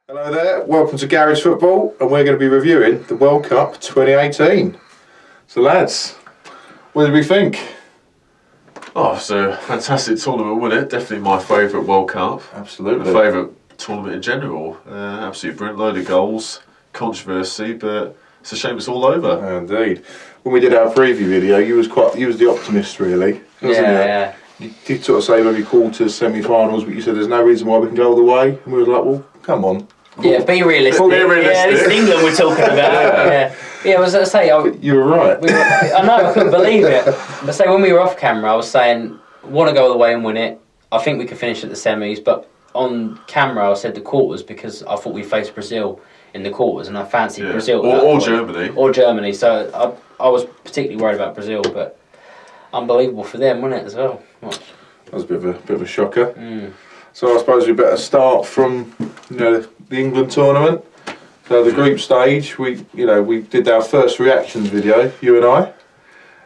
Hello there, welcome to Garage Football, and we're going to be reviewing the World Cup 2018. So lads, what did we think? Oh, it's a fantastic tournament, wasn't it? Definitely my favourite World Cup. Absolutely. My favourite tournament in general. Absolutely brilliant, load of goals, controversy, but it's a shame it's all over. Indeed. When we did our preview video, you was the optimist really, wasn't you? Yeah. You did sort of say maybe quarters, semi-finals, but you said there's no reason why we can go all the way, and we were like, well, come on. Yeah, be realistic. Be realistic. Yeah, this is England we're talking about. Yeah, I was going to say... You were right. I know, I couldn't believe it. But say when we were off camera, I was saying, want to go all the way and win it. I think we could finish at the semis, but on camera I said the quarters because I thought we faced Brazil in the quarters, and I fancied Brazil. Or Germany. Or Germany, so I was particularly worried about Brazil, but unbelievable for them, wasn't it, as well? That was a bit of a shocker. So I suppose we better start from the England tournament. So the group stage, we did our first reactions video, you and I,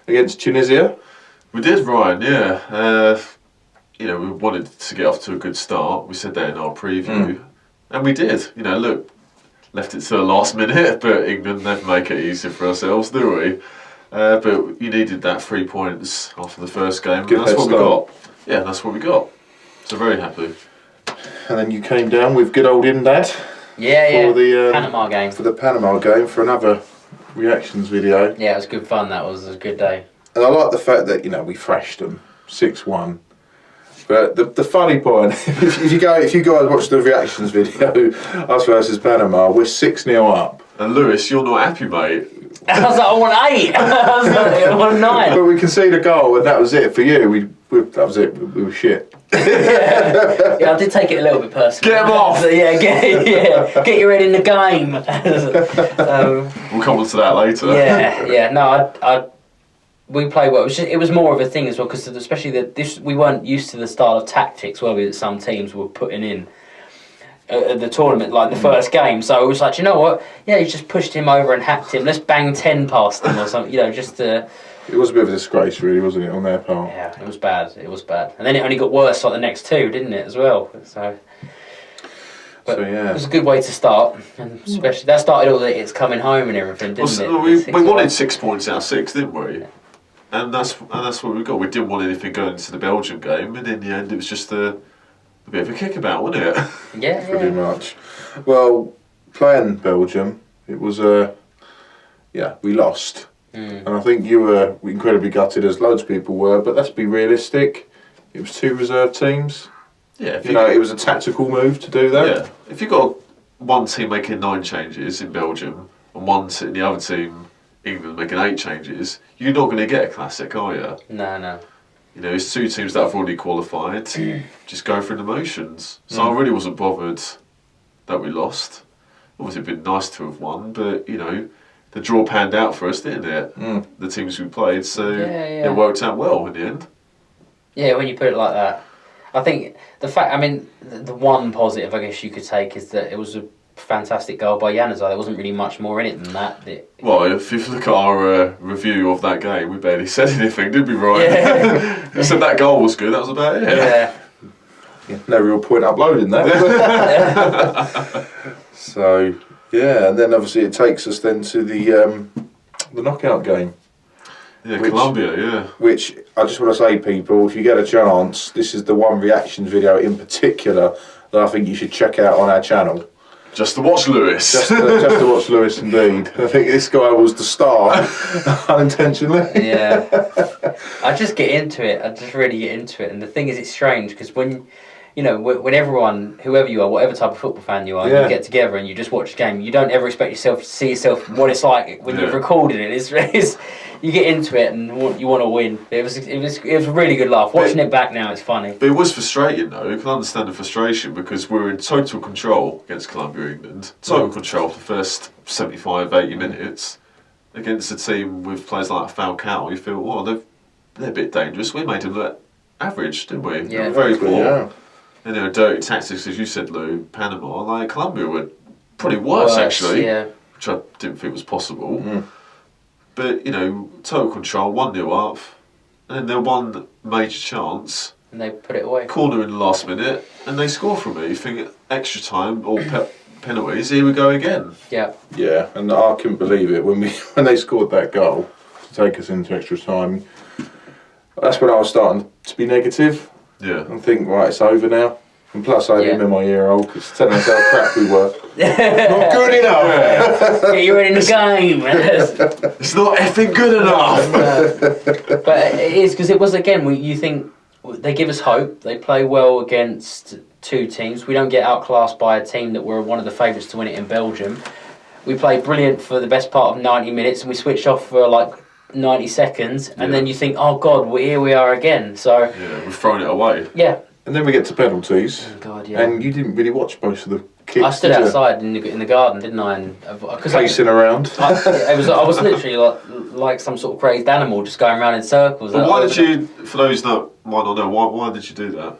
against Tunisia. We did, Ryan, yeah. We wanted to get off to a good start. We said that in our preview. And we did. Look, left it to the last minute, but England never make it easier for ourselves, do we? But you needed that 3 points after the first game. Good and that's what we start. got. Yeah, that's what we got. So very happy. And then you came down with good old Indad for the Panama game. For the Panama game, for another reactions video. Yeah, it was good fun. It was a good day. And I like the fact that we thrashed them 6-1. But the funny point, if you guys watch the reactions video, us versus Panama, we're 6-0 up. And Lewis, you're not happy, mate. I was like, I want 8. I was like, I want 9. But we conceded a goal, and that was it for you. That was it. We were shit. Yeah, I did take it a little bit personally. Get 'em off! So, get your head in the game. We'll come on to that later. No, we played well. It was more of a thing as well, because especially we weren't used to the style of tactics, were we, that some teams were putting in at the tournament, like the first game. So it was like, you know what? Yeah, you just pushed him over and hacked him. Let's bang 10 past him or something. Just to... It was a bit of a disgrace, really, wasn't it, on their part? Yeah, it was bad. And then it only got worse like the next two, didn't it, as well? But it was a good way to start, and especially that started all the it's coming home and everything, didn't it? We wanted 6 points out of 6, didn't we? Yeah. And that's what we got. We didn't want anything going into the Belgium game, and in the end, it was just a bit of a kickabout, wasn't it? Yeah, pretty much. Well, playing Belgium, it was we lost. And I think you were incredibly gutted, as loads of people were, but let's be realistic. It was 2 reserve teams. Yeah, it was a tactical move to do that. Yeah, if you've got one team making 9 changes in Belgium and the other team, England, making 8 changes, you're not going to get a classic, are you? No. It's 2 teams that have already qualified, just go through the motions. So I really wasn't bothered that we lost. Obviously, it'd been nice to have won, but the draw panned out for us, didn't it? The teams we played, so it worked out well in the end. Yeah, when you put it like that. I think the one positive I guess you could take is that it was a fantastic goal by Januzaj. There wasn't really much more in it than that. Well, if you look at our review of that game, we barely said anything, did we, Ryan? Yeah. We said that goal was good, that was about it. Yeah. No real point uploading that. So... yeah, and then obviously it takes us then to the knockout game. Yeah, Colombia, Which, I just want to say, people, if you get a chance, this is the one reactions video in particular that I think you should check out on our channel. Just to watch Lewis. Just to watch Lewis, indeed. I think this guy was the star, unintentionally. Yeah. I just get into it. I just really get into it. And the thing is, it's strange, because when everyone, whoever you are, whatever type of football fan you are, you get together and you just watch the game, you don't ever expect yourself to see what it's like when you've recorded it. It's you get into it and you want to win. It was a really good laugh. Watching it back now, it's funny. But it was frustrating, though. You can understand the frustration, because we were in total control against Colombia, England. Total control for the first 75, 80 minutes against a team with players like Falcao. You feel, well, they're a bit dangerous. We made them look average, didn't we? Yeah, very poor. Yeah. And dirty tactics, as you said, Lou. Panama, like Colombia, were probably worse actually, which I didn't think was possible. But total control, 1-0 up, and then their one major chance, and they put it away. Corner in the last minute, and they score from it. You think extra time or penalties. Here we go again. Yeah. Yeah, and I couldn't believe it when they scored that goal to take us into extra time. That's when I was starting to be negative Yeah. and think, right, it's over now. And plus, I had him in my ear hole because telling us how crap we were. Not good enough. Get you in the game. It's not effing good enough. But it is, because it was, again, you think they give us hope. They play well against two teams. We don't get outclassed by a team that were one of the favourites to win it in Belgium. We played brilliant for the best part of 90 minutes and we switched off for like 90 seconds. And then you think, oh God, here we are again. So Yeah, we've thrown it away. Yeah. And then we get to penalties. Oh God, yeah. And you didn't really watch most of the kicks. I stood outside in the garden, didn't I? And pacing around. I was literally like some sort of crazed animal, just going around in circles. But why did you? For those that might not know, why did you do that?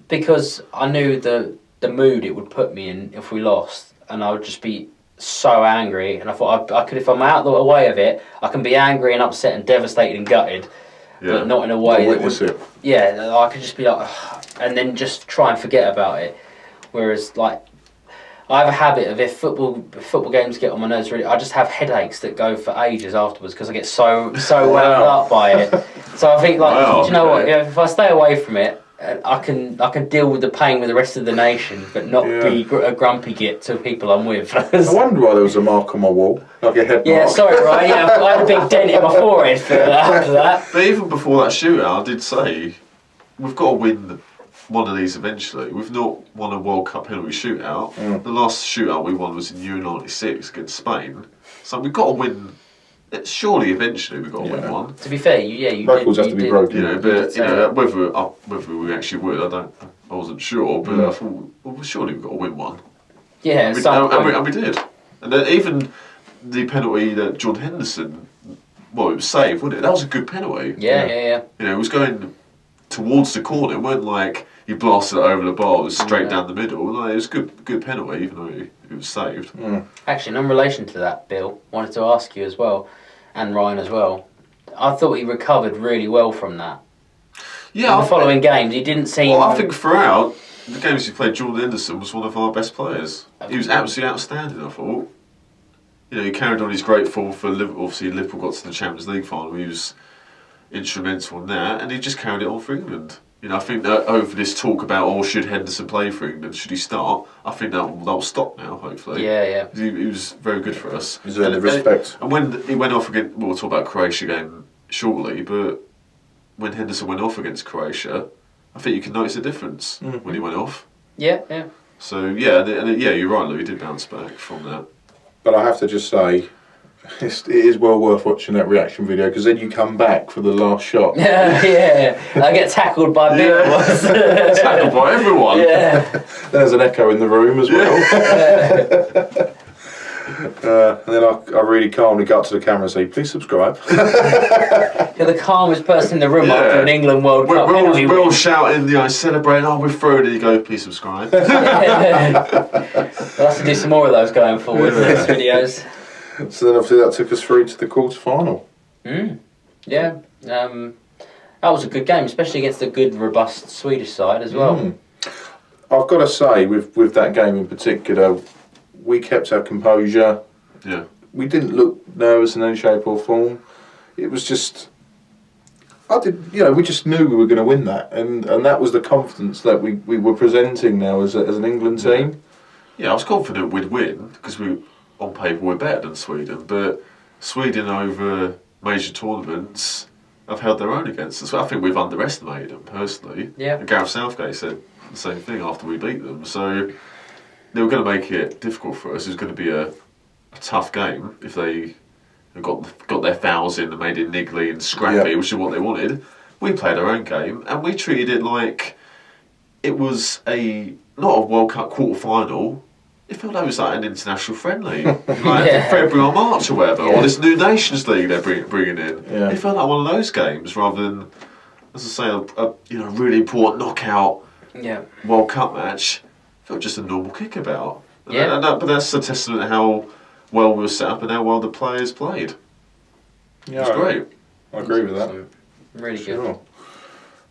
Because I knew the mood it would put me in if we lost, and I would just be so angry. And I thought I could, if I'm out the way of it, I can be angry and upset and devastated and gutted, but not in a way that would. Yeah, I could just be like, ugh, and then just try and forget about it. Whereas, like, I have a habit of if football games get on my nerves, really, I just have headaches that go for ages afterwards because I get so wound up by it. So I think, like, do you know what? If I stay away from it, I can deal with the pain with the rest of the nation, but not be a grumpy git to people I'm with. I wonder why there was a mark on my wall, like a head mark. Yeah, sorry, Ryan. Yeah, I had a big dent in my forehead after that. But even before that shootout, I did say we've got to win one of these eventually. We've not won a World Cup penalty shootout. The last shootout we won was in Euro '96 against Spain. So we've got to win. Surely, eventually, we've got to win one. To be fair, you records have to be broken. You know, but whether we actually would, I wasn't sure. But I thought, well, surely we've got to win one. Yeah, and we did. And then even the penalty that John Henderson, well, it was saved, wasn't it? That was a good penalty. Yeah. You know, it was going towards the corner. It weren't like you blasted it over the bar. It was straight down the middle. No, it was a good penalty, even though it was saved. Actually, in relation to that, Bill, wanted to ask you as well, and Ryan as well. I thought he recovered really well from that. Yeah. In the following games, he didn't seem. Well, I think throughout the games he played, Jordan Henderson was one of our best players. He was absolutely outstanding, I thought. You know, he carried on his great form for Liverpool. Obviously, Liverpool got to the Champions League final. He was instrumental in that, and he just carried it on for England. You know, I think that over this talk about, should Henderson play for England? Should he start? I think that will stop now, hopefully. Yeah. He was very good for us. He's earned respect. And when he went off against, we'll talk about Croatia game shortly, but when Henderson went off against Croatia, I think you can notice a difference when he went off. Yeah. So, yeah, you're right, Lou, he did bounce back from that. But I have to just say, it is well worth watching that reaction video because then you come back for the last shot. Yeah. I get tackled by Bill. Tackled by everyone. Yeah. There's an echo in the room as well. And then I really calmly got to the camera and say, please subscribe. You're the calmest person in the room after an England World Cup. We're all shouting, celebrating, we're through, and you go, please subscribe. We'll have to do some more of those going forward in the next videos. So then obviously that took us through to the quarter-final. Yeah. That was a good game, especially against a good, robust Swedish side as well. I've got to say, with that game in particular, we kept our composure. Yeah. We didn't look nervous in any shape or form. It was just, we just knew we were going to win that, and that was the confidence that we were presenting now as an England team. Yeah, I was confident we'd win because on paper we're better than Sweden, but Sweden over major tournaments have held their own against us. I think we've underestimated them personally. Yeah. And Gareth Southgate said the same thing after we beat them. So they were going to make it difficult for us. It was going to be a tough game if they got their fouls in and made it niggly and scrappy, which is what they wanted. We played our own game and we treated it like it was not a World Cup quarter final. It felt like it was like an international friendly, February or March or whatever, or this new Nations League they're bringing in. Yeah. It felt like one of those games rather than, as I say, a really important knockout World Cup match. It felt just a normal kickabout. But that's a testament to how well we were set up and how well the players played. Yeah, it was great. I agree with that. Really good.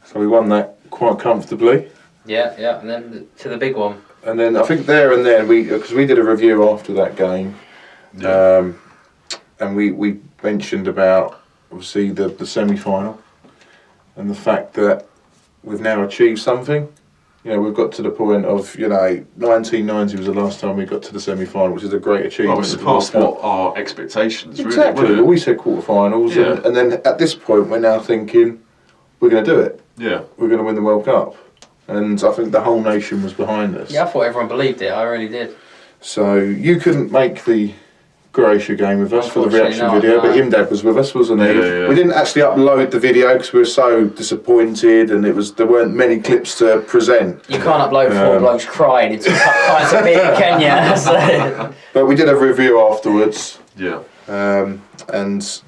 So we won that quite comfortably. Yeah, and then to the big one. And then I think there and then because we did a review after that game, and we mentioned about obviously the semi-final and the fact that we've now achieved something. You know, we've got to the point of 1990 was the last time we got to the semi-final, which is a great achievement. Well, we surpassed what our expectations exactly. really. Well, we said quarterfinals, and then at this point we're now thinking we're going to do it. Yeah, we're going to win the World Cup. And I think the whole nation was behind us. Yeah, I thought everyone believed it. I really did. So you couldn't make the Croatia game with us for the reaction video, but Imdad was with us, wasn't he? Yeah. We didn't actually upload the video because we were so disappointed, and there weren't many clips to present. You can't upload 4 blokes crying into pints of beer, can you? So. But we did a review afterwards. Yeah. And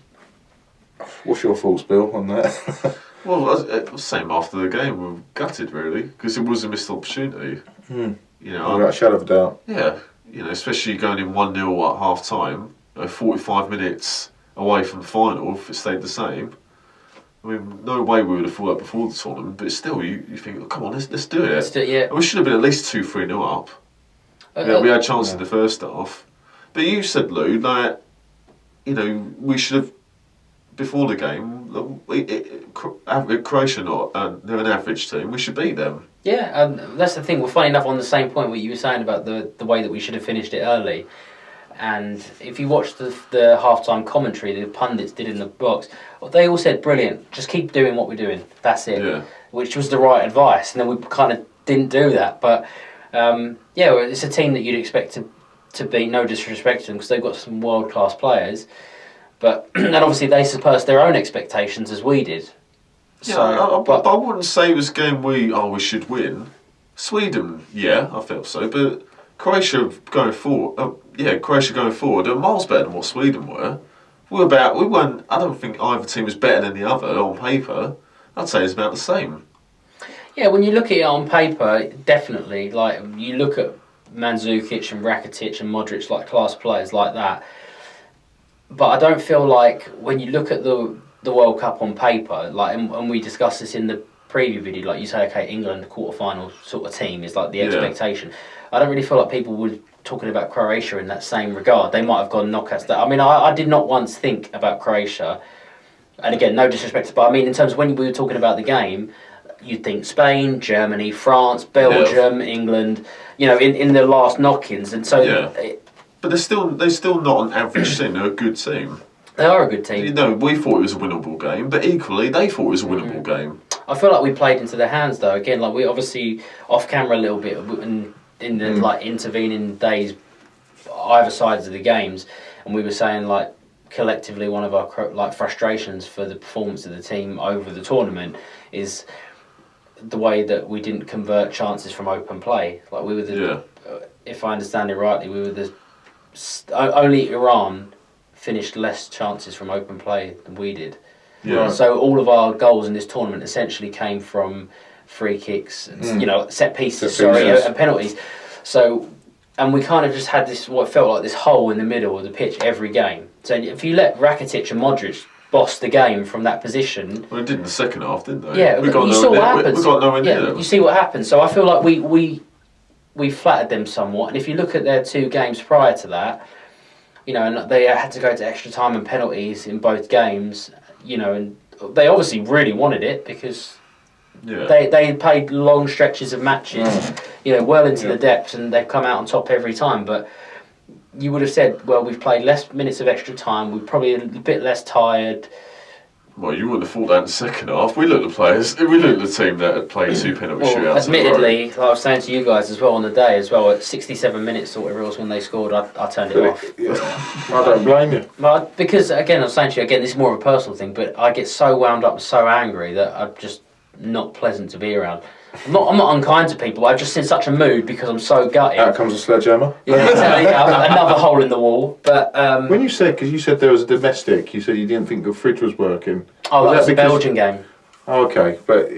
what's your thoughts, Bill, on that? Well, same after the game. We were gutted, really, because it was a missed opportunity. You know, without a shadow of a doubt. Yeah, you know, especially going in 1-0 at half time, 45 minutes away from the final. If it stayed the same, I mean, no way we would have thought that before the tournament. But still, you think, oh, come on, let's do it. Let's do it, yeah. And we should have been at least 2-3-0 up. We had chances in the first half. But you said, Lou, that we should have. Before the game, Croatia they're an average team. We should beat them. Yeah, that's the thing. We're funny enough on the same point what you were saying about the way that we should have finished it early. And if you watch the half-time commentary the pundits did in the box, they all said, brilliant, just keep doing what we're doing. That's it. Yeah. Which was the right advice. And then we kind of didn't do that. But, it's a team that you'd expect to be, no disrespect to them, because they've got some world-class players. But and obviously they surpassed their own expectations as we did. Yeah, So, but I wouldn't say it was a game we should win. Sweden, yeah, I felt so. But Croatia going forward, are miles better than what Sweden were. We weren't. I don't think either team was better than the other on paper. I'd say it's about the same. Yeah, when you look at it on paper, definitely. Like you look at Mandzukic and Rakitic and Modric, like class players like that. But I don't feel like when you look at the World Cup on paper, like, and we discussed this in the preview video, like you say, okay, England quarter-final sort of team is like the expectation. I don't really feel like people were talking about Croatia in that same regard. They might have gone knockouts. I mean, I did not once think about Croatia, and again, no disrespect, but I mean, in terms of when we were talking about the game, you'd think Spain, Germany, France, Belgium, England, in the last knock-ins, and so. Yeah. But they're still not an average team. They're a good team. They are a good team. We thought it was a winnable game, but equally they thought it was a winnable game. I feel like we played into their hands though. Again, like we obviously off camera a little bit in the like intervening days, either sides of the games, and we were saying like collectively one of our like frustrations for the performance of the team over the tournament is the way that we didn't convert chances from open play. Like we were if I understand it rightly, we were only Iran finished less chances from open play than we did. Yeah. So all of our goals in this tournament essentially came from free kicks, and, set pieces, and penalties. So, and we kind of just had this what felt like this hole in the middle of the pitch every game. So if you let Rakitic and Modric boss the game from that position, well, it did in the second half, didn't they? Yeah, you saw what happens. We got nowhere near them. You see what happens. So I feel like we flattered them somewhat, and if you look at their 2 games prior to that, and they had to go to extra time and penalties in both games, and they obviously really wanted it because they played long stretches of matches, well into the depths, and they've come out on top every time. But you would have said, well, we've played less minutes of extra time, we're probably a bit less tired. Well, you wouldn't have thought that in the second half. We looked at the team that had played 2 penalty shootouts. Admittedly, like I was saying to you guys as well on the day as well, at 67 minutes or whatever it was when they scored, I turned it off. Yeah. I don't blame you. But because, again, I was saying to you, again, this is more of a personal thing, but I get so wound up and so angry that I'm just not pleasant to be around. I'm not unkind to people, I'm just in such a mood because I'm so gutted. Out comes a sledgehammer. Another hole in the wall. But when you said there was a domestic, you said you didn't think the fridge was working. Oh, that was a Belgian game. Oh, okay, but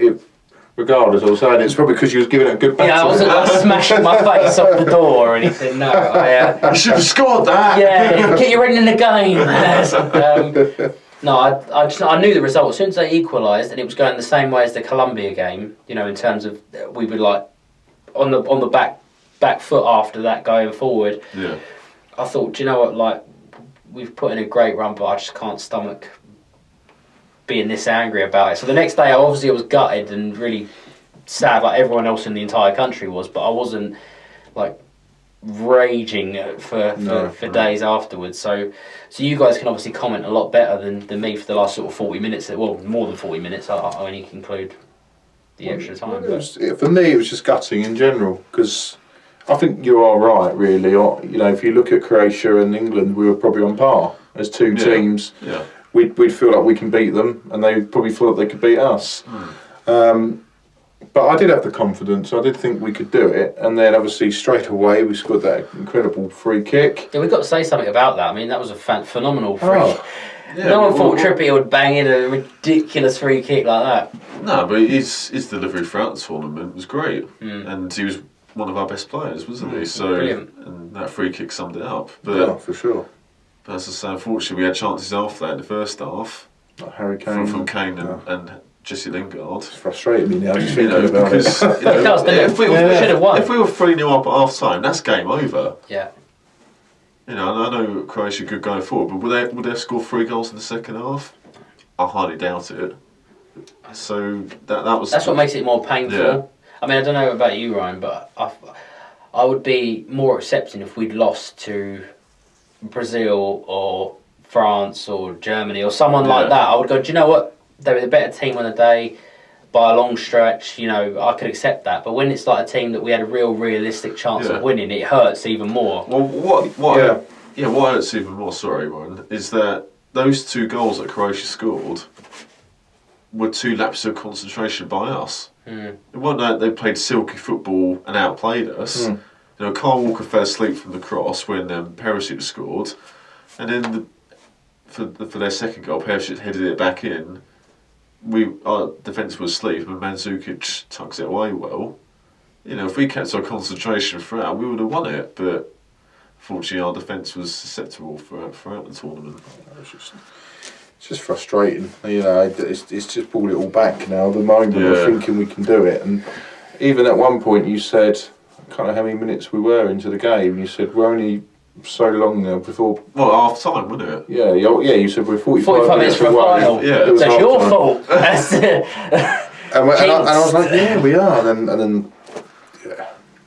regardless, I was saying it's probably because you was giving it a good back. Yeah, I wasn't smashing my face off the door or anything. No, I should have scored that. Yeah, get you ready in the game. No, I knew the result as soon as they equalised, and it was going the same way as the Colombia game. In terms of we were like on the back back foot after that going forward. Yeah. I thought, do you know what, like, we've put in a great run, but I just can't stomach being this angry about it. So the next day, I was gutted and really sad, like everyone else in the entire country was, but I wasn't, like, raging for days afterwards. So you guys can obviously comment a lot better than me for the last sort of 40 minutes. Well, more than 40 minutes. I only include the extra time. For me, it was just gutting in general, because I think you are right, really. You know, if you look at Croatia and England, we were probably on par as two teams. Yeah. We'd feel like we can beat them, and they probably thought they could beat us. But I did have the confidence. I did think we could do it, and then obviously straight away we scored that incredible free kick. Yeah, we've got to say something about that. I mean, that was a phenomenal free. Yeah, no one thought Trippier would bang in a ridiculous free kick like that. No, but his delivery throughout the tournament was great, and he was one of our best players, wasn't he? So, brilliant. And that free kick summed it up. But for sure. But as I say, unfortunately, we had chances after that in the first half. Like Harry Kane. From Kane and Jesse Lingard. It's frustrating me now just thinking about because, it. It does, doesn't it? If we should have won. If we were 3-0 up at half time, that's game over. Yeah. You know, and I know Croatia could go forward, but would they score 3 goals in the second half? I highly doubt it. So that's what makes it more painful. Yeah. I mean, I don't know about you, Ryan, but I would be more accepting if we'd lost to Brazil or France or Germany or someone like that. I would go, do you know what? They were the better team on the day by a long stretch. You know, I could accept that. But when it's like a team that we had a realistic chance of winning, it hurts even more. Well, what hurts even more, sorry, Warren, is that those 2 goals that Croatia scored were 2 lapses of concentration by us. It wasn't that they played silky football and outplayed us. You know, Kyle Walker fell asleep from the cross when Perisic scored, and then for their second goal, Perisic headed it back in. Our defence was asleep, and Mandzukic tucks it away well. You know, if we kept our concentration throughout, we would have won it. But fortunately, our defence was susceptible throughout the tournament. It's just frustrating. You know, it's just pulled it all back now. The moment we're thinking we can do it, and even at one point you said, I can't know how many minutes we were into the game. You said we're only so long now before. Well, half time, wasn't it? Yeah. You said we're 45 minutes from away. final. Yeah, so it's your fault. and I was like, yeah, we are. And then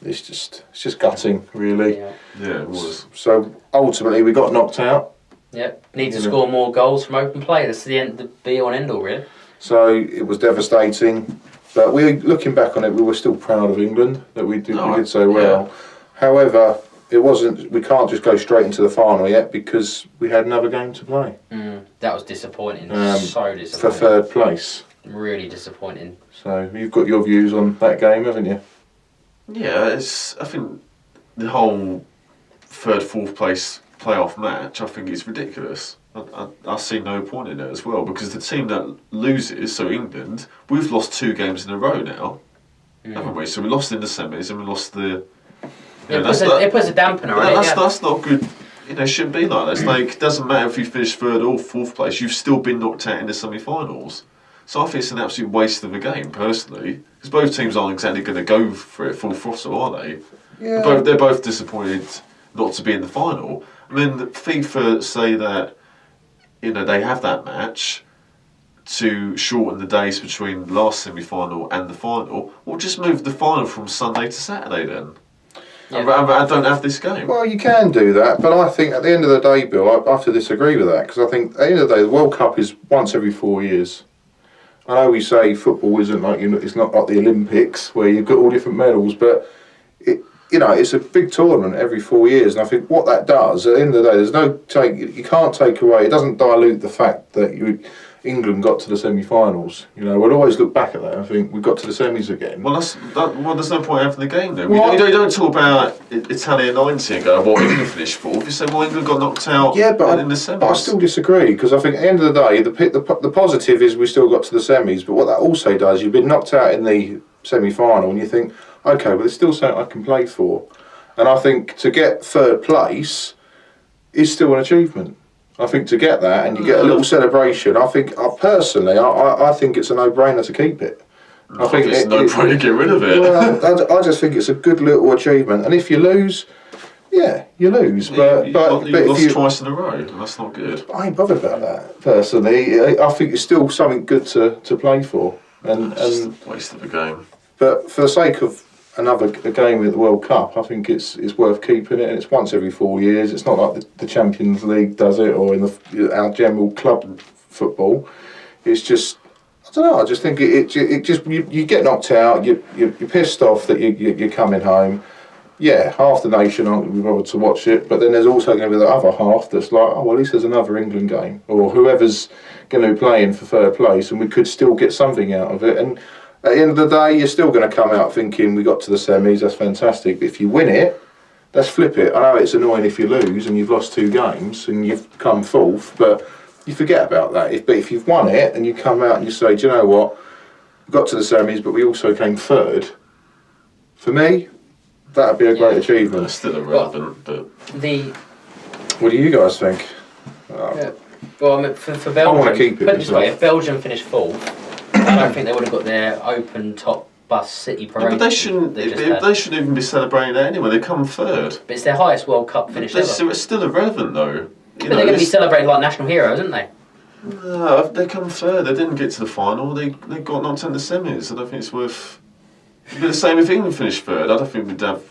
it's just gutting, really. Yeah, it was. So ultimately, we got knocked out. Yep, need to score more goals from open play. That's the be all and end all, really. So it was devastating, but looking back on it, we were still proud of England that we did so well. However, it wasn't. We can't just go straight into the final yet because we had another game to play. That was disappointing. So disappointing. For third place. Really disappointing. So you've got your views on that game, haven't you? Yeah, I think the whole third, fourth place playoff match, I think it's ridiculous. I see no point in it as well, because the team that loses, so England, we've lost 2 games in a row now, haven't we? So we lost in the semis and we lost the. It puts a dampener on it. That's not good. You know, it shouldn't be like that. It's like, it doesn't matter if you finish third or fourth place, you've still been knocked out in the semi-finals. So I think it's an absolute waste of a game, personally, because both teams aren't exactly going to go for it full throttle, are they? Yeah. They're both disappointed not to be in the final. I mean, FIFA say that, you know, they have that match to shorten the days between the last semi-final and the final. Well, just move the final from Sunday to Saturday then. Yeah. I don't have this game. Well, you can do that, but I think at the end of the day, Bill, I have to disagree with that, because I think at the end of the day, the World Cup is once every 4 years. I know we say football isn't like, you know, it's not like the Olympics where you've got all different medals, but it's a big tournament every 4 years, and I think what that does at the end of the day, you can't take away. It doesn't dilute the fact that England got to the semi-finals. You know, we'll always look back at that and think we got to the semis again. Well, there's no point having the game then. You don't talk about Italia 90 and go, well, England finished fourth. You say, well, England got knocked out in the semis. But I still disagree, because I think at the end of the day, the positive is we still got to the semis, but what that also does, you've been knocked out in the semi-final and you think, okay, well, there's still something I can play for. And I think to get third place is still an achievement. I think to get that and you get a little celebration, I think personally, I think it's a no-brainer to keep it. I think there's no point to get rid of it. Well, I just think it's a good little achievement, and if you lose, yeah, you lose. But you but lost if you, twice in a row, and that's not good. I ain't bothered about that personally. I think it's still something good to play for, It's just a waste of a game. but for the sake of a game at the World Cup, I think it's worth keeping it, and it's once every 4 years. It's not like the Champions League does it, or in our general club football. It's just, I don't know. I just think it just you get knocked out. You're pissed off that you're coming home. Yeah, half the nation aren't going to be bothered to watch it, but then there's also going to be the other half that's like, oh, well, at least there's another England game, or whoever's going to be playing for third place, and we could still get something out of it. And at the end of the day, you're still going to come out thinking we got to the semis, that's fantastic. But if you win it, let's flip it. I know it's annoying if you lose and you've lost 2 games and you've come fourth, but you forget about that. But if you've won it and you come out and you say, do you know what, we got to the semis, but we also came third, for me, that'd be a great achievement. It's still irrelevant, but... What do you guys think? Yeah. Well, I mean, for Belgium, I want to keep it. put it this way, if Belgium finished fourth, I don't think they would have got their open top bus city parade. Yeah, but they shouldn't even be celebrating that anyway. They come third. But it's their highest World Cup finish ever. It's still irrelevant though. But they're going to be celebrating like national heroes, aren't they? No, they come third. They didn't get to the final. They got knocked out in the semis. I don't think it's worth... It'd be the same if England finished third. I don't think we'd have...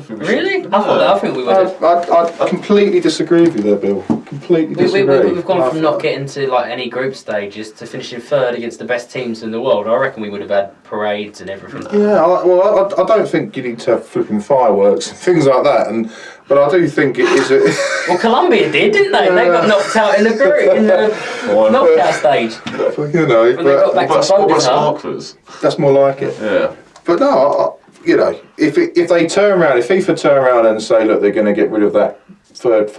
Really? I think we would have. I completely disagree with you there, Bill. Completely disagree. We've gone from not getting to like any group stages to finishing third against the best teams in the world. I reckon we would have had parades and everything. Yeah, I don't think you need to have flipping fireworks and things like that. But I do think it is. Well, Colombia did, didn't they? They got knocked out in the group in the knockout stage. You know, when they got back to sparklers. That's more like it. Yeah. But no, you know, if they turn around, if FIFA turn around and say, look, they're going to get rid of that third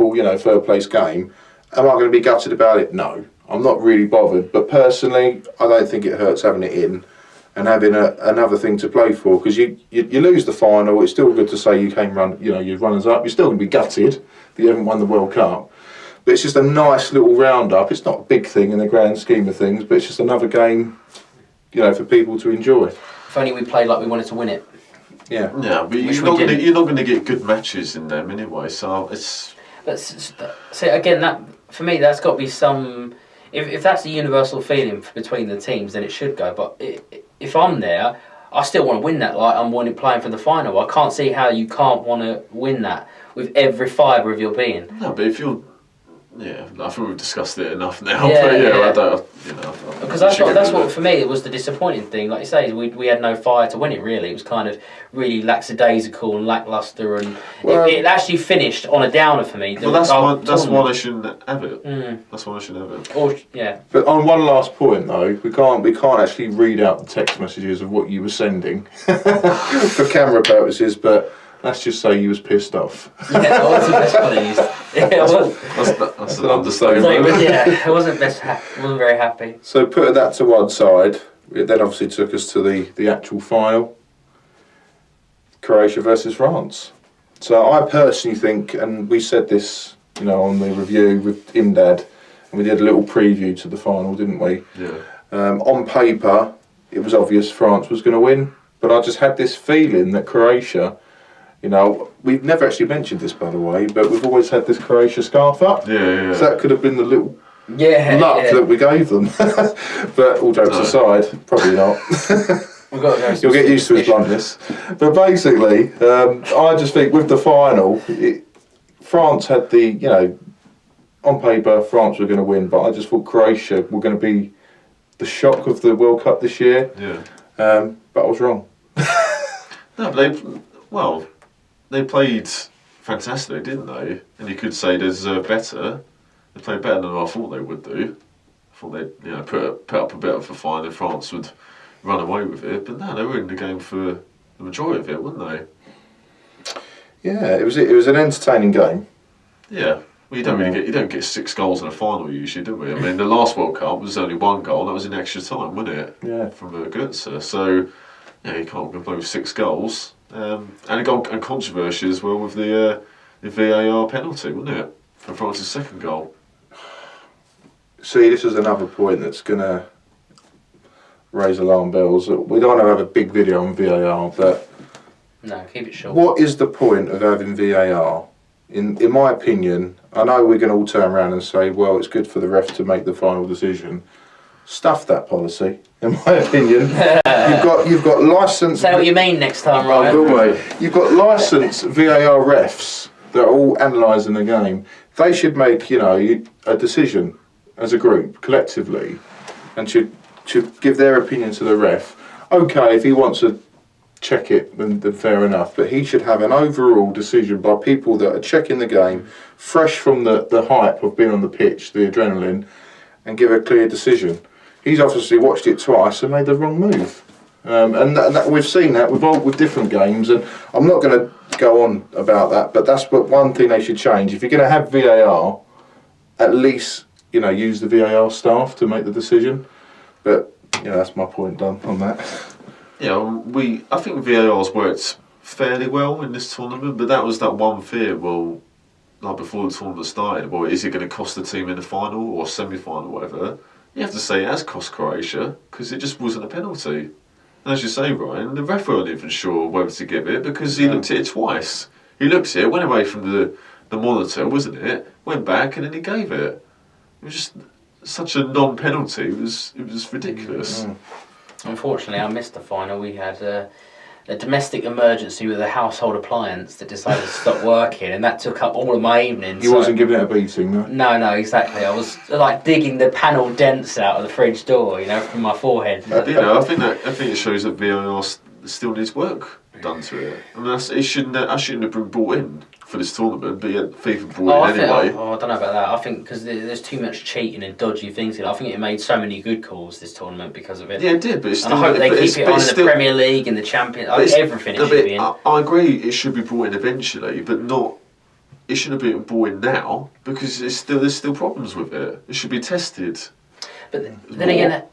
place game, am I going to be gutted about it? No, I'm not really bothered. But personally, I don't think it hurts having it in and having another thing to play for, because you lose the final. It's still good to say you you're runners up. You're still going to be gutted that you haven't won the World Cup. But it's just a nice little roundup. It's not a big thing in the grand scheme of things, but it's just another game, for people to enjoy. If only we played like we wanted to win it. Yeah. Yeah, but you're not going to get good matches in them anyway. So it's. But so again, that for me, that's got to be some. If that's the universal feeling between the teams, then it should go. But if I'm there, I still want to win that. Like I'm playing for the final. I can't see how you can't want to win that with every fibre of your being. No, but if you're. Yeah, I think we've discussed it enough now. I don't. Because that's what for me it was the disappointing thing. Like you say, we had no fire to win it. Really, it was kind of really lackadaisical and lackluster, and it actually finished on a downer for me. Well, that's why they shouldn't have it. That's why they shouldn't have it. But on one last point though, we can't actually read out the text messages of what you were sending for camera purposes, but. Let's just say you was pissed off. Yeah, that wasn't best pleased. Yeah, that's an understatement. Yeah, I wasn't wasn't very happy. So putting that to one side, it then obviously took us to the actual final. Croatia versus France. So I personally think, and we said this, on the review with Imdad, and we did a little preview to the final, didn't we? Yeah. On paper, it was obvious France was going to win, but I just had this feeling that Croatia. We've never actually mentioned this, by the way, but we've always had this Croatia scarf up. Yeah. So that could have been the little luck that we gave them. But all jokes aside, probably not. You'll get used to his bluntness. But basically, I just think with the final, France had on paper, France were going to win, but I just thought Croatia were going to be the shock of the World Cup this year. Yeah. But I was wrong. No, but they played fantastically, didn't they? And you could say they deserve better. They played better than I thought they would do. I thought they'd put up a bit of a fight and France would run away with it. But no, they were in the game for the majority of it, weren't they? Yeah, it was an entertaining game. Yeah. Well, you don't get 6 goals in a final usually, do we? I mean, the last World Cup was only 1 goal. That was in extra time, wasn't it? Yeah. From Götze. So you can't complain with 6 goals. And a goal and controversy as well with the VAR penalty, wasn't it? For France's second goal. See, this is another point that's going to raise alarm bells. We don't want to have a big video on VAR, but No, keep it short. what is the point of having VAR? In my opinion, I know we're going to all turn around and say, well, it's good for the ref to make the final decision. Stuff that policy, in my opinion. You've got licensed. Say what you mean next time, right? You've got licensed VAR refs that are all analysing the game. They should make, a decision as a group, collectively, and should give their opinion to the ref. Okay, if he wants to check it, then fair enough. But he should have an overall decision by people that are checking the game, fresh from the hype of being on the pitch, the adrenaline, and give a clear decision. He's obviously watched it twice and made the wrong move. And we've seen that with different games, and I'm not going to go on about that, but that's one thing they should change. If you're going to have VAR, at least use the VAR staff to make the decision. But that's my point done on that. Yeah, I think VAR's worked fairly well in this tournament, but that was that one fear. Well, like before the tournament started, well, is it going to cost the team in the final or semi-final, whatever? You have to say it has cost Croatia because it just wasn't a penalty. And as you say, Ryan, the ref wasn't even sure whether to give it because he looked at it twice. He looked at it, went away from the monitor, wasn't it? Went back and then he gave it. It was just such a non-penalty. It was ridiculous. Unfortunately, I missed the final. We had a domestic emergency with a household appliance that decided to stop working, and that took up all of my evening. You wasn't giving it a beating, no? No, exactly. I was like digging the panel dents out of the fridge door, from my forehead. I think it shows that VAR still needs work done to it. I mean, I shouldn't have been brought in for this tournament, but yet FIFA brought it anyway. I don't know about that. I think because there's too much cheating and dodgy things in it. I think it made so many good calls this tournament because of it. Yeah, it did, but it's still. And I hope they keep it on in the Premier League and the Champions. Everything it should be in. I agree, it should be brought in eventually, but not. It shouldn't have been brought in now because there's still problems with it. It should be tested. But then again,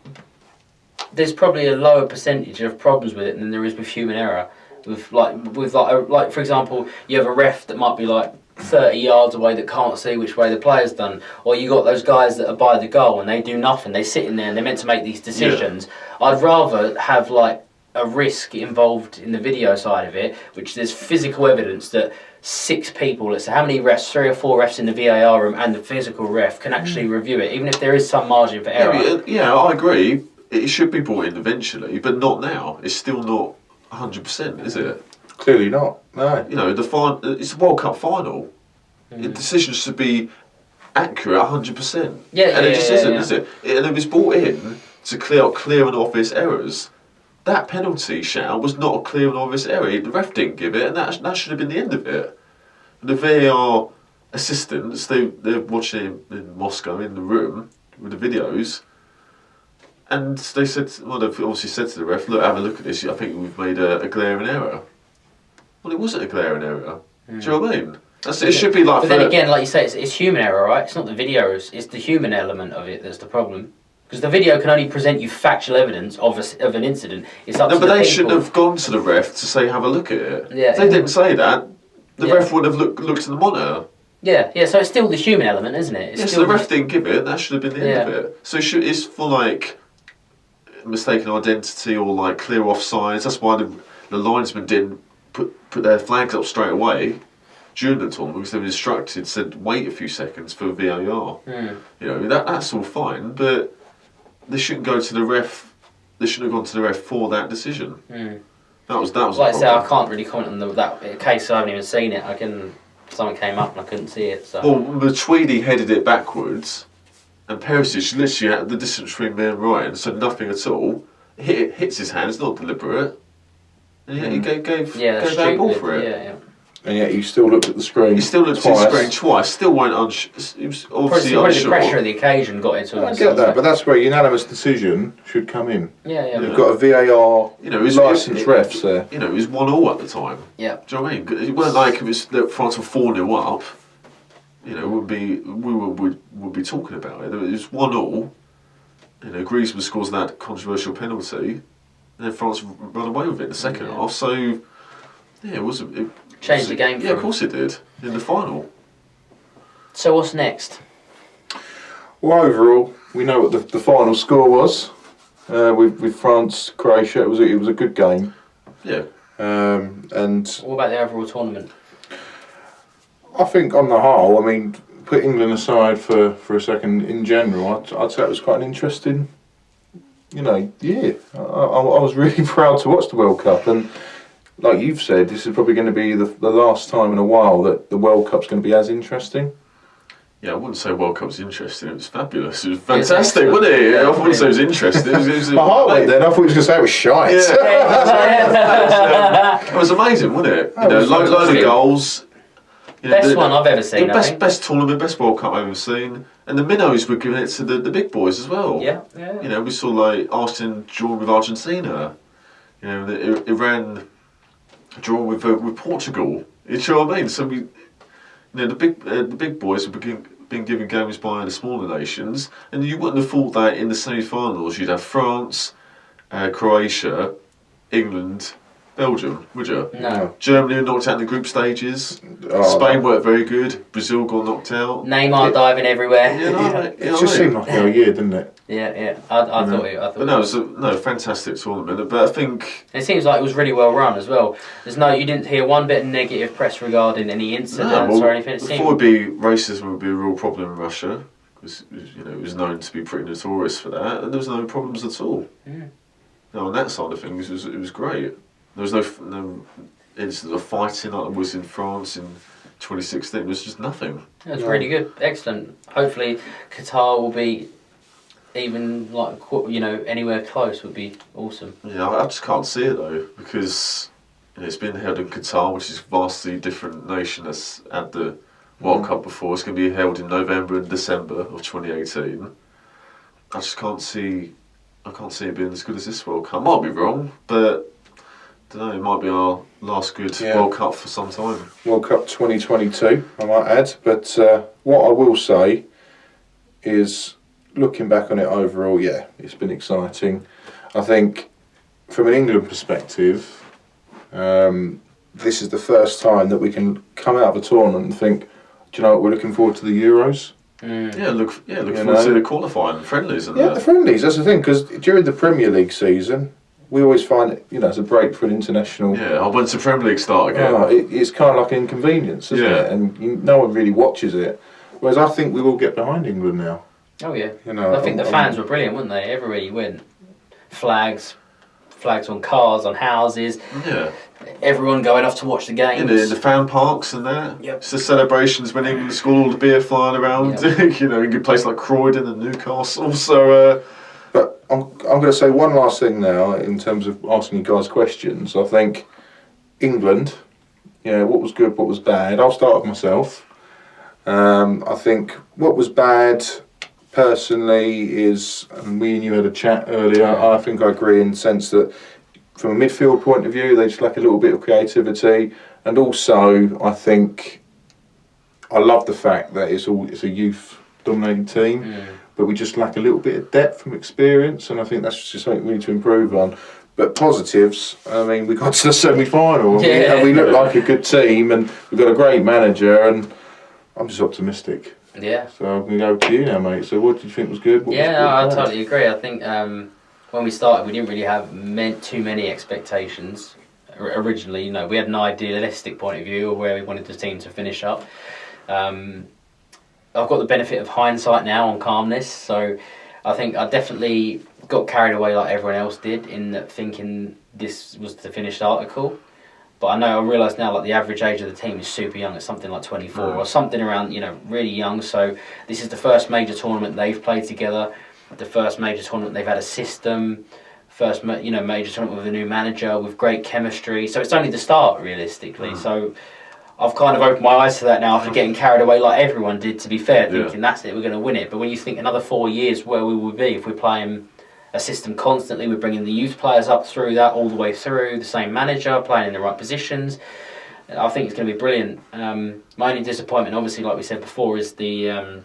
there's probably a lower percentage of problems with it than there is with human error. With for example, you have a ref that might be like 30 yards away that can't see which way the player's done, or you got those guys that are by the goal and they do nothing. They sit in there and they're meant to make these decisions. Yeah. I'd rather have like a risk involved in the video side of it, which there's physical evidence that 6 people, let's say how many refs, 3 or 4 refs in the VAR room and the physical ref can actually review it, even if there is some margin for error. Yeah, I agree. It should be brought in eventually, but not now. It's still not 100%, is it? Clearly not. No. It's a World Cup final. The decision should be accurate 100%. Yeah, and it just isn't, is it? And it was brought in to clear and obvious errors. That penalty shout was not a clear and obvious error. The ref didn't give it, and that should have been the end of it. And the VAR assistants, they're watching it in Moscow in the room with the videos. And they said, they've obviously said to the ref, look, have a look at this. I think we've made a glaring error. Well, it wasn't a glaring error. Do you know what I mean? It should be like. But then again, like you say, it's human error, right? It's not the videos. It's the human element of it that's the problem. Because the video can only present you factual evidence of an incident. It's up to but the they people. shouldn't have gone to the ref to say, have a look at it. Yeah, if they didn't say that, the ref would have looked at the monitor. Yeah. So it's still the human element, isn't it? So the ref didn't give it. That should have been the end of it. So it's for like mistaken identity or like clear offsides. That's why the linesmen didn't put their flags up straight away during the tournament because they were instructed, said wait a few seconds for VAR. That's all fine, but they shouldn't go to the ref. They shouldn't have gone to the ref for that decision. That was. Like I say, I can't really comment on that case. I haven't even seen it. Something came up and I couldn't see it. So. Well, the Tweedy headed it backwards, and Perisic literally at the distance between me and Ryan, so nothing at all. Hits his hand. It's not deliberate. And yet he gave that ball for it. Yeah. And yet you still looked at the screen. He still looked at the screen twice. Still weren't he was obviously probably unsure. the pressure of the occasion got into him. I get that, but that's where unanimous decision should come in. Yeah. You've got a VAR licensed refs there. It was 1-1 at the time. Yeah. Do you know what I mean? It wasn't like it was that France were 4-0 up. We would be talking about it. It was 1-0. Griezmann scores that controversial penalty, and then France run away with it in the second half. So, it wasn't. Changed the game. Yeah, of course it did in the final. So what's next? Well, overall, we know what the final score was. with France, Croatia. It was a good game. Yeah. And What about the overall tournament? I think on the whole, I mean, put England aside for a second, in general, I'd say it was quite an interesting, year. I was really proud to watch the World Cup, and like you've said, this is probably going to be the last time in a while that the World Cup's going to be as interesting. Yeah, I wouldn't say World Cup's interesting. It was fabulous. It was fantastic, wasn't it? I wouldn't say it was interesting. It was My heart went then. I thought he was going to say it was shite. Yeah. It was amazing, wasn't it? Load of goals. Best one I've ever seen. Best tournament, best World Cup I've ever seen. And the minnows were giving it to the big boys as well. Yeah. We saw like Arsenal drawing with Argentina. Iran drawing with Portugal. You know what I mean? So the big boys have been given games by the smaller nations, and you wouldn't have thought that in the semi-finals you'd have France, Croatia, England, Belgium, would you? No. Germany knocked out in the group stages. Spain weren't very good. Brazil got knocked out. Neymar diving everywhere. It just seemed like our year, didn't it? Yeah. I thought. But no, it was a fantastic tournament. But I think it seems like it was really well run as well. You didn't hear one bit of negative press regarding any incidents or anything. Racism would be a real problem in Russia, because it was known to be pretty notorious for that, and there was no problems at all. Yeah. No, on that side of things, it was great. There was no incident of fighting like there was in France in 2016. There was just nothing. It was really good, excellent. Hopefully, Qatar will be even anywhere close. Would be awesome. Yeah, I just can't see it though, because it's been held in Qatar, which is a vastly different nation that's had the World Cup before. It's going to be held in November and December of 2018. I just can't see. I can't see it being as good as this World Cup. I might be wrong, but I don't know, it might be our last good World Cup for some time. World Cup 2022, I might add. But what I will say is, looking back on it overall, it's been exciting. I think from an England perspective, this is the first time that we can come out of a tournament and think, do you know what, we're looking forward to the Euros. Yeah, look forward to the qualifying friendlies and that. The friendlies, that's the thing, because during the Premier League season, we always find it, it's a break for an international. Yeah, when's the Premier League start again? It's kind of like an inconvenience, isn't it? And no one really watches it. Whereas I think we will get behind England now. Oh yeah. I think the fans were brilliant, weren't they? Everywhere you went, flags on cars, on houses. Yeah. Everyone going off to watch the games. In the fan parks and that. Yep. It's the celebrations when England scored, all the beer flying around. Yep. In good places like Croydon and Newcastle. So. But I'm going to say one last thing now in terms of asking you guys questions. I think England, what was good, what was bad. I'll start with myself. I think what was bad personally is, and me and you had a chat earlier, I think I agree in the sense that from a midfield point of view, they just lack a little bit of creativity. And also, I think I love the fact that it's a youth-dominated team. But we just lack a little bit of depth from experience, and I think that's just something we need to improve on. But positives, I mean, we got to the semi-final, and we look like a good team, and we've got a great manager, and I'm just optimistic. Yeah. So I'm going to go to you now, mate. So what did you think was good? I totally agree. I think when we started, we didn't really have too many expectations. Originally, we had an idealistic point of view of where we wanted the team to finish up. I've got the benefit of hindsight now on calmness, so I think I definitely got carried away like everyone else did in thinking this was the finished article. But I realise now the average age of the team is super young. It's something like 24 or something around, really young. So this is the first major tournament they've played together, the first major tournament they've had a system, first major tournament with a new manager with great chemistry. So it's only the start realistically. So I've kind of opened my eyes to that now after getting carried away like everyone did, to be fair, thinking that's it, we're going to win it. But when you think another 4 years, where we would be if we're playing a system constantly, we're bringing the youth players up through that all the way through, the same manager, playing in the right positions, I think it's going to be brilliant. My only disappointment, obviously, like we said before, is the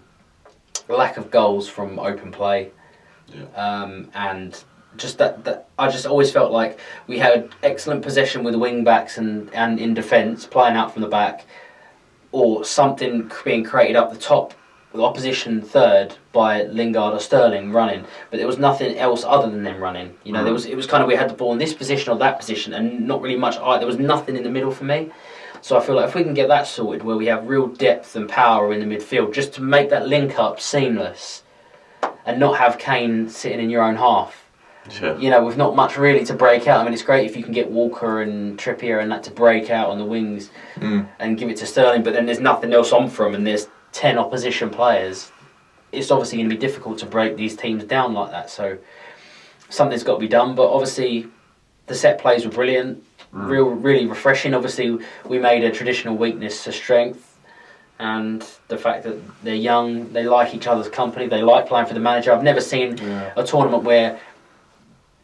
lack of goals from open play. And just that I just always felt like we had excellent possession with the wing backs and in defence, playing out from the back, or something being created up the top the opposition third by Lingard or Sterling running, but there was nothing else other than them running. You know, it was kind of we had the ball in this position or that position, and not really much. There was nothing in the middle for me. So I feel like if we can get that sorted, where we have real depth and power in the midfield, just to make that link up seamless, and not have Kane sitting in your own half. Yeah. You know, with not much really to break out. I mean, it's great if you can get Walker and Trippier and that to break out on the wings and give it to Sterling, but then there's nothing else on for him, and there's 10 opposition players. It's obviously going to be difficult to break these teams down like that. So something's got to be done. But obviously, the set plays were brilliant, really refreshing. Obviously, we made a traditional weakness a strength. And the fact that they're young, they like each other's company, they like playing for the manager. I've never seen a tournament where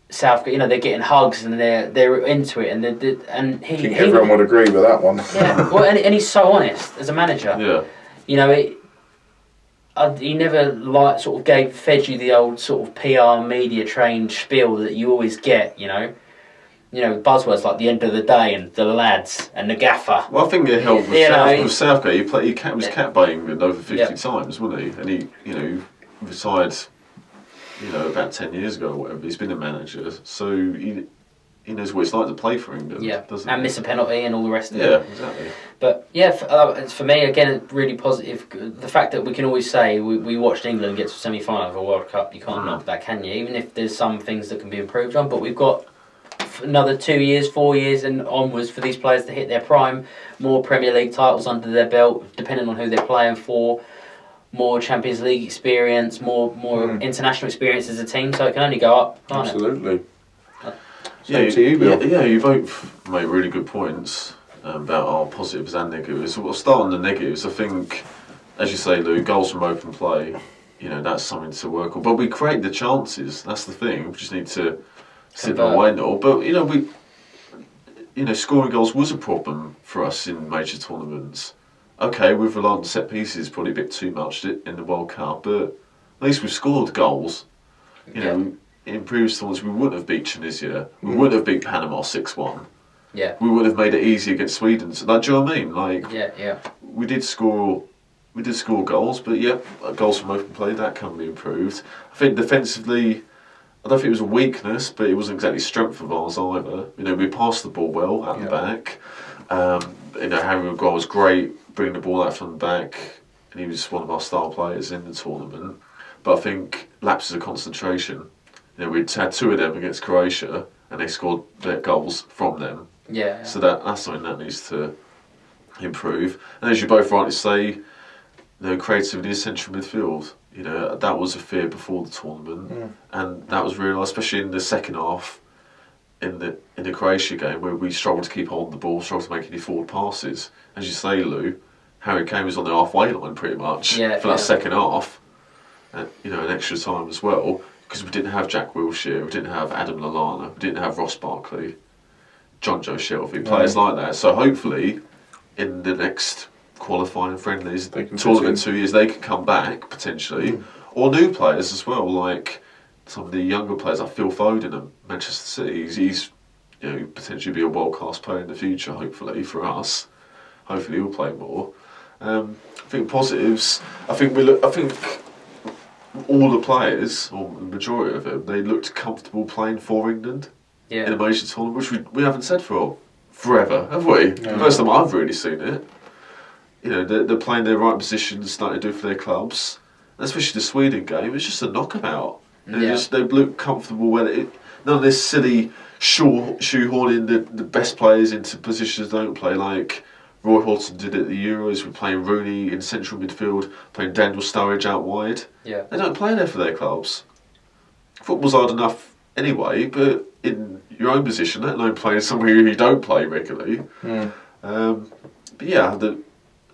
Southgate, you know, they're getting hugs and they're into it, and I think everyone would agree with that one. Yeah, well, and he's so honest as a manager. Yeah, you know, he never sort of fed you the old sort of PR media trained spiel that you always get. You know, buzzwords like the end of the day and the lads and the gaffer. well, I think it helped with Southgate. He was capped by England over 50 times, wasn't he? And he retired. About 10 years ago or whatever, he's been a manager, so he knows what it's like to play for England. Yeah, doesn't and he? miss a penalty and all the rest of it. Yeah, exactly. But yeah, for me, again, really positive. The fact that we can always say we watched England get to a semi-final of a World Cup, you can't knock that, can you? Even if there's some things that can be improved on, but we've got another 2 years, 4 years and onwards for these players to hit their prime, more Premier League titles under their belt, depending on who they're playing for. More Champions League experience, more international experience as a team, so it can only go up, can't Absolutely. it? To you, Bill. Yeah, you both made really good points about our positives and negatives. We'll start on the negatives. I think, as you say, Lou, goals from open play, that's something to work on. But we create the chances, that's the thing. We just need to sit away now. But, scoring goals was a problem for us in major tournaments. Okay, we've relied on set pieces probably a bit too much in the World Cup, but at least we've scored goals. In previous tournaments we wouldn't have beat Tunisia, we wouldn't have beat Panama 6-1. Yeah. We would have made it easy against Sweden. So, do you know what I mean? Yeah. We did score goals, but goals from open play, that can be improved. I think defensively, I don't think it was a weakness, but it wasn't exactly strength of ours either. We passed the ball well out the back. Harry Maguire was great bringing the ball out from the back, and he was one of our star players in the tournament. But I think lapses of concentration. We'd had 2 of them against Croatia, and they scored their goals from them. Yeah. So that's something that needs to improve. And as you both rightly say, creativity is central midfield. That was a fear before the tournament, and that was realised, especially in the second half. In the Croatia game, where we struggled to keep hold of the ball, struggled to make any forward passes. As you say, Lou, Harry Kane was on the halfway line pretty much for that second half. An extra time as well, because we didn't have Jack Wilshere, we didn't have Adam Lallana, we didn't have Ross Barkley, John Joe Shelby, players like that. So hopefully, in the next qualifying friendlies, tournament 2 years, they can come back potentially, or new players as well, like some of the younger players like Phil Foden at Manchester City. He's potentially be a world-class player in the future, hopefully, for us. Hopefully he'll play more. I think positives, I think all the players, or the majority of them, they looked comfortable playing for England in a major tournament, which we haven't said for forever, have we? The first time I've really seen it. They're playing their right positions, starting to do for their clubs. And especially the Sweden game, it's just a knockabout. They look comfortable when none of this silly shoehorning the best players into positions they don't play, like Roy Hodgson did at the Euros. We're playing Rooney in central midfield, playing Daniel Sturridge out wide. Yeah. They don't play there for their clubs. Football's hard enough anyway, but in your own position, let alone playing somewhere you don't play regularly. But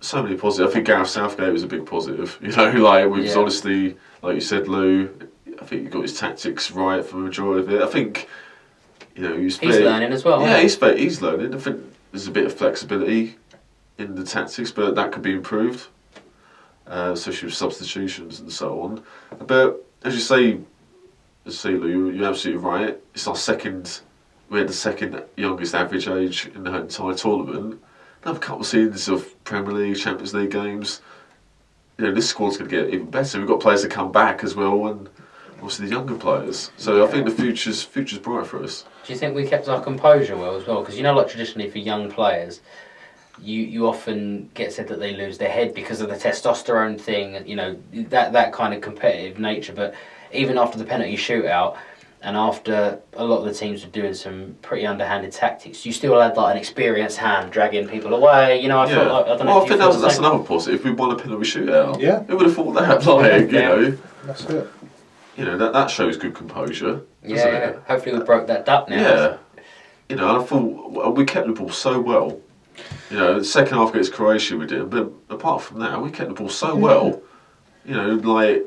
so many positives. I think Gareth Southgate was a big positive. Honestly, like you said, Lou, I think he got his tactics right for the majority of it. I think, he's learning as well. Yeah, he's learning. I think there's a bit of flexibility in the tactics, but that could be improved, especially with substitutions and so on. But as you say, Lou, you're absolutely right. It's our we had the second youngest average age in the entire tournament. Another couple of seasons of Premier League, Champions League games. this squad's going to get even better. We've got players that come back as well, and obviously the younger players. So I think the future's bright for us. Do you think we kept our composure well as well? Because like traditionally for young players, you often get said that they lose their head because of the testosterone thing, that kind of competitive nature. But even after the penalty shootout, and after a lot of the teams were doing some pretty underhanded tactics, you still had like an experienced hand dragging people away. I felt like, I don't know. Well, I think that's another positive. If we won a penalty shootout, yeah, who would have thought that? Like, that's it. That shows good composure. Yeah. Hopefully we broke that duck now. Yeah. And I thought we kept the ball so well. The second half against Croatia we did, but apart from that, we kept the ball so well. Like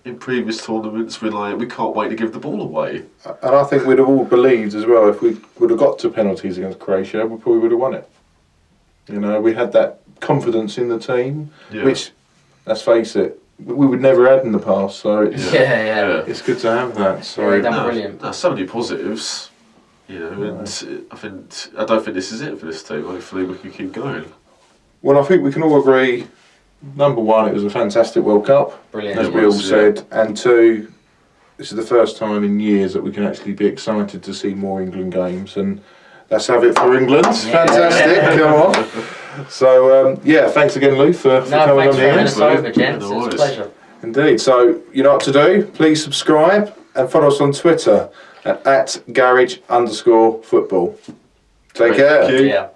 in previous tournaments, we can't wait to give the ball away. And I think we'd have all believed as well, if we would have got to penalties against Croatia, we probably would have won it. We had that confidence in the team, which, let's face it, we would never had in the past. So it's good to have that. So brilliant. So many positives. And I don't think this is it for this team. Hopefully we can keep going. Well, I think we can all agree, number one, it was a fantastic World Cup, brilliant, as we all said, and two, this is the first time in years that we can actually be excited to see more England games, and let's have it for England. Fantastic, come on. So, thanks again, Lou, for coming on here. Thanks for having us over, gents. It's a pleasure. Indeed. So, you know what to do. Please subscribe and follow us on Twitter at @garage_football. Take care. Thank you. Yeah.